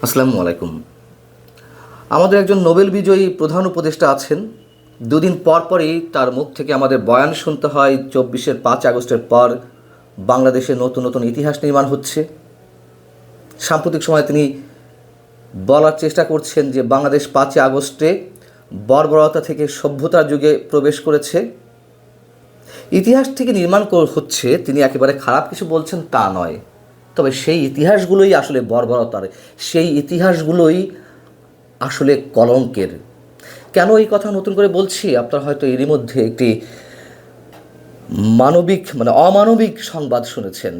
আসসালামু আলাইকুম। আমাদের একজন নোবেল বিজয়ী প্রধান উপদেষ্টা আছেন। দুদিন পর পরই তার মুখ থেকে আমাদের বয়ান শুনতে হয় 5 আগস্টের পর বাংলাদেশে নতুন নতুন ইতিহাস নির্মাণ হচ্ছে। সাম্প্রতিক সময়ে তিনি বলার চেষ্টা করছেন যে বাংলাদেশ 5 আগস্টে বর্বরতা থেকে সভ্যতার যুগে প্রবেশ করেছে। ইতিহাস থেকে নির্মাণ হচ্ছে, তিনি একেবারে খারাপ কিছু বলছেন তা নয়, তবে সেই ইতিহাসগুলোই আসলে বর্বরতার, সেই ইতিহাসগুলোই আসলে কলঙ্কের। কেন এই কথা নতুন করে বলছি, আপনারা হয়তো এরই মধ্যে একটি অমানবিক সংবাদ শুনেছেন।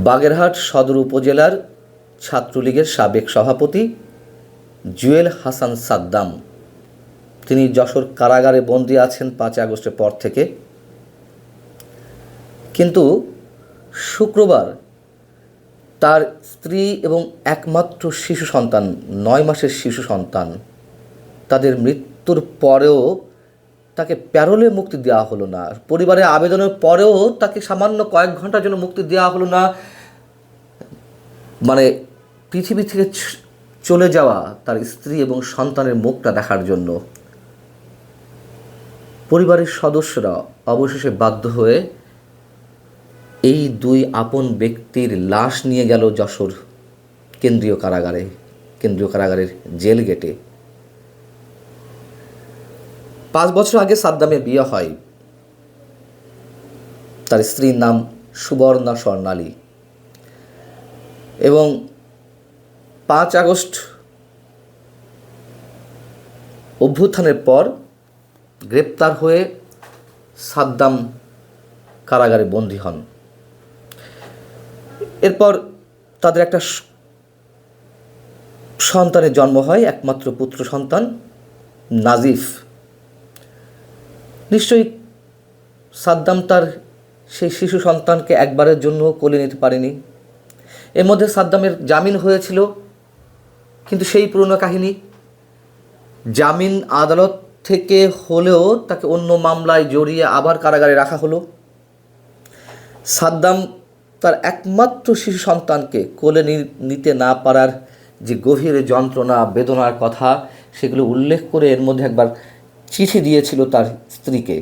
বাগেরহাট সদর উপজেলার ছাত্রলীগের সাবেক সভাপতি জুয়েল হাসান সাদ্দাম, তিনি যশোর কারাগারে বন্দী আছেন 5 আগস্টের পর থেকে। কিন্তু শুক্রবার তার স্ত্রী এবং একমাত্র শিশু সন্তান, 9 মাসের শিশু সন্তান, তাদের মৃত্যুর পরেও তাকে প্যারোলে মুক্তি দেওয়া হলো না। পরিবারের আবেদনের পরেও তাকে সামান্য কয়েক ঘন্টার জন্য মুক্তি দেওয়া হলো না। পৃথিবী থেকে চলে যাওয়া তার স্ত্রী এবং সন্তানের মুখটা দেখার জন্য পরিবারের সদস্যরা অবশেষে বাধ্য হয়ে এই দুই আপন ব্যক্তির লাশ নিয়ে গেল যশোর কেন্দ্রীয় কারাগারের জেল গেটে। 5 বছর আগে সাদ্দামের বিয়ে হয়। তার স্ত্রীর নাম সুবর্ণা স্বর্ণালী। এবং 5 আগস্ট অভ্যুত্থানের পর গ্রেপ্তার হয়ে সাদ্দাম কারাগারে বন্দী হন। এরপর তাদের একটা সন্তানের জন্ম হয়, একমাত্র পুত্র সন্তান নাজিফ। নিশ্চয়ই সাদ্দাম তার সেই শিশু সন্তানকে একবারের জন্য কোলে নিতে পারেনি। এর মধ্যে সাদ্দামের জামিন হয়েছিল, কিন্তু সেই পুরনো কাহিনী। জামিন আদালত থেকে হলেও তাকে অন্য মামলায় জড়িয়ে আবার কারাগারে রাখা হলো। সাদ্দাম তার একমাত্র শিশু সন্তানকে কোলে নিতে না পারার যে গভীর যন্ত্রণা, বেদনার কথা, সেগুলো উল্লেখ করে এর মধ্যে একবার চিঠি দিয়েছিল তার স্ত্রীকে,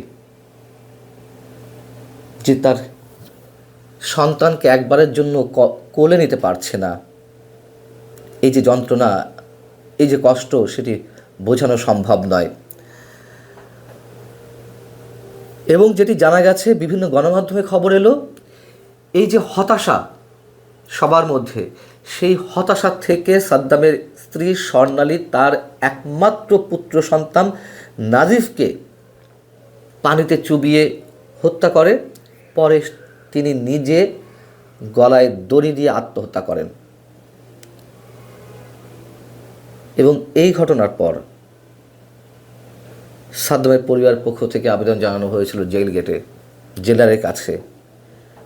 যে তার সন্তানকে একবারের জন্য কোলে নিতে পারছে না। এই যে যন্ত্রণা, এই যে কষ্ট, সেটি বোঝানো সম্ভব নয়। এবং যেটি জানা গেছে, বিভিন্ন গণমাধ্যমে খবর এলো, এই যে হতাশা সবার মধ্যে, সেই হতাশা থেকে সাদ্দামের স্ত্রী স্বর্ণালী তার একমাত্র পুত্র সন্তান নাজিফকে পানিতে চুবিয়ে হত্যা করে। পরে তিনি নিজে গলায় দড়ি দিয়ে আত্মহত্যা করেন। এবং এই ঘটনার পর সাদ্দামের পরিবারের পক্ষ থেকে আবেদন জানানো হয়েছিল জেল গেটে, জেলারের কাছে,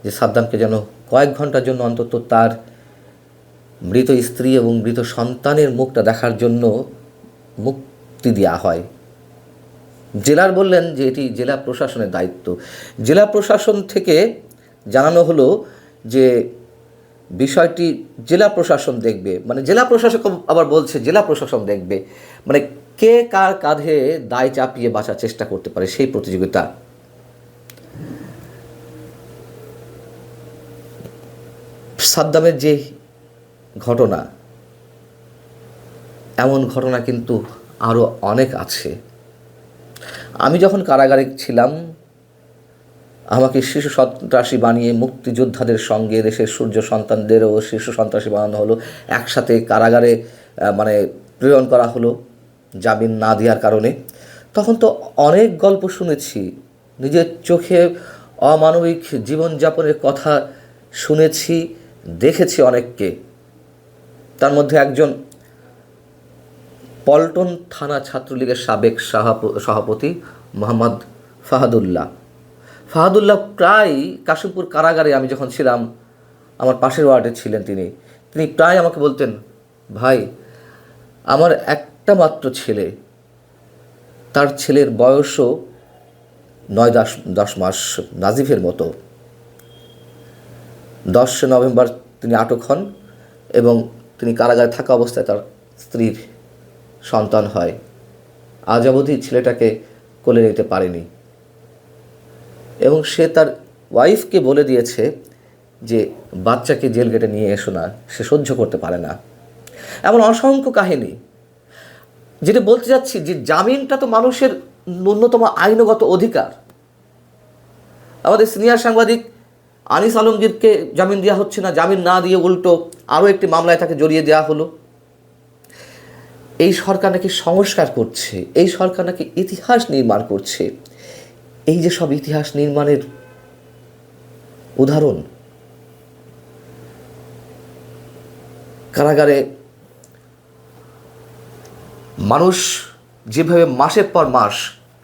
যে সাদ্দামকে যেন কয়েক ঘন্টার জন্য অন্তত তার মৃত স্ত্রী এবং মৃত সন্তানের মুখটা দেখার জন্য মুক্তি দেওয়া হয়। জেলার বললেন যে এটি জেলা প্রশাসনের দায়িত্ব। জেলা প্রশাসন থেকে জানানো হলো যে বিষয়টি জেলা প্রশাসন দেখবে। জেলা প্রশাসক আবার বলছে জেলা প্রশাসন দেখবে। কে কার কাঁধে দায় চাপিয়ে বাঁচার চেষ্টা করতে পারে, সেই প্রতিযোগিতা। সাদ্দামের যে ঘটনা, এমন ঘটনা কিন্তু আরও অনেক আছে। আমি যখন কারাগারে ছিলাম, আমাকে শিশু সন্ত্রাসী বানিয়ে মুক্তিযোদ্ধাদের সঙ্গে দেশের সূর্য সন্তানদেরও শিশু সন্ত্রাসী বানানো হলো। একসাথে কারাগারে প্রেরণ করা হলো জামিন না দেওয়ার কারণে। তখন তো অনেক গল্প শুনেছি, নিজের চোখে অমানবিক জীবনযাপনের কথা শুনেছি, দেখেছি অনেককে। তার মধ্যে একজন পল্টন থানা ছাত্রলীগের সাবেক সভাপতি মোহাম্মদ ফাহাদুল্লাহ প্রায় কাশিমপুর কারাগারে আমি যখন ছিলাম, আমার পাশের ওয়ার্ডে ছিলেন তিনি প্রায় আমাকে বলতেন, ভাই, আমার একটা মাত্র ছেলে, তার ছেলের বয়সও 9-10 মাস, নাজিফের মতো। 10 নভেম্বর তিনি আটক হন এবং তিনি কারাগারে থাকা অবস্থায় তার স্ত্রীর সন্তান হয়। আজ অবধি ছেলেটাকে কোলে নিতে পারেনি এবং সে তার ওয়াইফকে বলে দিয়েছে যে বাচ্চাকে জেল গেটে নিয়ে এসো না, সে সহ্য করতে পারে না। এমন অসংখ্য কাহিনী। যেটা বলতে যাচ্ছি যে জামিনটা তো মানুষের ন্যূনতম আইনগত অধিকার। আমাদের সিনিয়র সাংবাদিক আনিস আলমগীরকে জামিন দেওয়া হচ্ছে না, জামিন না দিয়ে উল্টো আরও একটি মামলায় তাকে জড়িয়ে দেওয়া হলো। এই সরকার নাকি সংস্কার করছে, এই সরকার নাকি ইতিহাস নির্মাণ করছে। এই যে সব ইতিহাস নির্মাণের উদাহরণ, কারাগারে মানুষ যেভাবে মাসের পর মাস,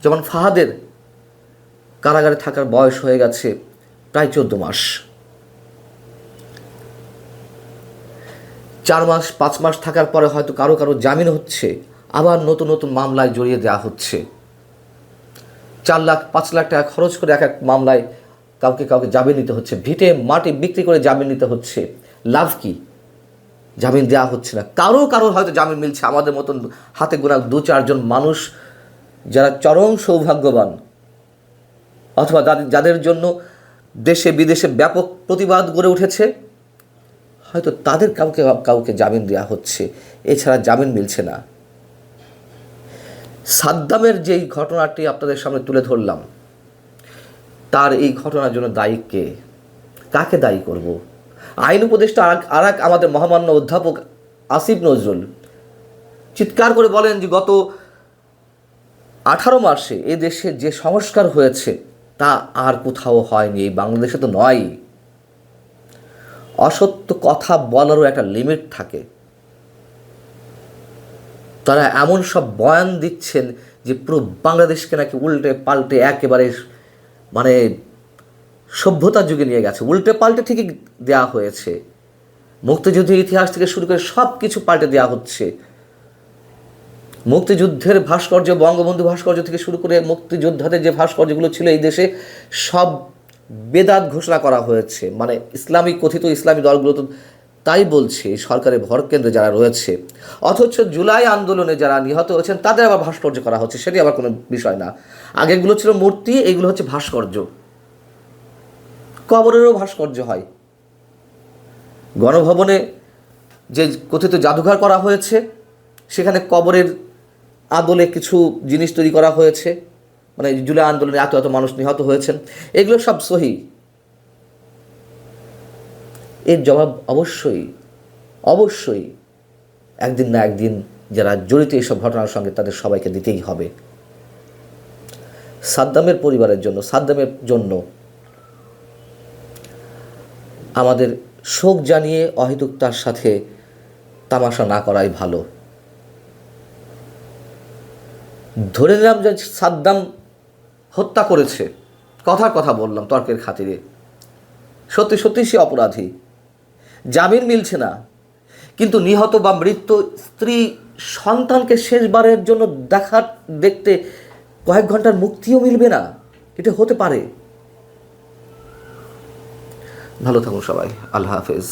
যেমন ফাহাদের কারাগারে থাকার বয়স হয়ে গেছে প্রায় 14 মাস, 4 মাস 5 মাস থাকার পরে হয়তো কারো কারো জামিন হচ্ছে, আবার নতুন নতুন মামলায় জড়িয়ে দেওয়া হচ্ছে। 4 লাখ 5 লাখ টাকা খরচ করে এক এক মামলায় কাউকে কাউকে জামিন নিতে হচ্ছে, ভিটে মাটি বিক্রি করে জামিন নিতে হচ্ছে। লাভ কি? জামিন দেওয়া হচ্ছে না। কারো কারো হয়তো জামিন মিলছে, আমাদের মতন হাতে গোনা 2-4 জন মানুষ যারা চরম সৌভাগ্যবান, অথবা যাদের জন্য দেশে বিদেশে ব্যাপক প্রতিবাদ গড়ে উঠেছে, হয়তো তাদের কাউকে কাউকে জামিন দেওয়া হচ্ছে, এছাড়া জামিন মিলছে না। সাদ্দামের যেই ঘটনাটি আপনাদের সামনে তুলে ধরলাম, তার এই ঘটনার জন্য দায়ী কে? কাকে দায়ী করব? আইন উপদেষ্টা আর এক আমাদের মহামান্য অধ্যাপক আসিফ নজরুল চিৎকার করে বলেন যে গত 18 মাসে এ দেশে যে সংস্কার হয়েছে তা আর কোথাও হয়নি, এই বাংলাদেশে তো নয়। অসত্য কথা বলারও একটা লিমিট থাকে। তারা এমন সব বয়ান দিচ্ছেন যে পুরো বাংলাদেশকে নাকি উল্টে পাল্টে একেবারে মানে সভ্যতার যুগে নিয়ে গেছে। উল্টে পাল্টে ঠিকই দেওয়া হয়েছে, মুক্তিযুদ্ধের ইতিহাস থেকে শুরু করে সব কিছু পাল্টে দেওয়া হচ্ছে। মুক্তিযুদ্ধের ভাস্কর্য, বঙ্গবন্ধু ভাস্কর্য থেকে শুরু করে মুক্তিযোদ্ধাদের যে ভাস্কর্যগুলো ছিল এই দেশে সব বেদাত ঘোষণা করা হয়েছে। মানে ইসলামিক, কথিত ইসলামী দলগুলো তো তাই বলছে, সরকারের ভর কেন্দ্রে যারা রয়েছে। অথচ জুলাই আন্দোলনে যারা নিহত হয়েছেন তাদের আবার ভাস্কর্য করা হচ্ছে, সেটি আবার কোনো বিষয় না। আগেগুলো ছিল মূর্তি, এইগুলো হচ্ছে ভাস্কর্য। কবরেরও ভাস্কর্য হয়। গণভবনে যে কথিত জাদুঘর করা হয়েছে সেখানে কবরের আদলে কিছু জিনিস তৈরি করা হয়েছে, মানে জুলাই আন্দোলনে এত এত মানুষ নিহত হয়েছেন, এগুলো সব সহি। এর জবাব অবশ্যই অবশ্যই একদিন না একদিন যারা জড়িত এইসব ঘটনার সঙ্গে তাদের সবাইকে দিতেই হবে। সাদ্দামের পরিবারের জন্য, সাদ্দামের জন্য আমাদের শোক জানিয়ে অহেতুকতার সাথে তামাশা না করাই ভালো। ধরে নিলাম যে সাদ্দাম হত্যা করেছে, কথার কথা বললাম তর্কের খাতিরে, সত্যি সত্যি সে অপরাধী, জামিন মিলছে না, কিন্তু নিহত বা মৃত্যু স্ত্রী সন্তানকে শেষবারের জন্য দেখতে কয়েক ঘন্টার মুক্তিও মিলবে না, এটা হতে পারে? ভালো থাকুন সবাই, আল্লাহ হাফেজ।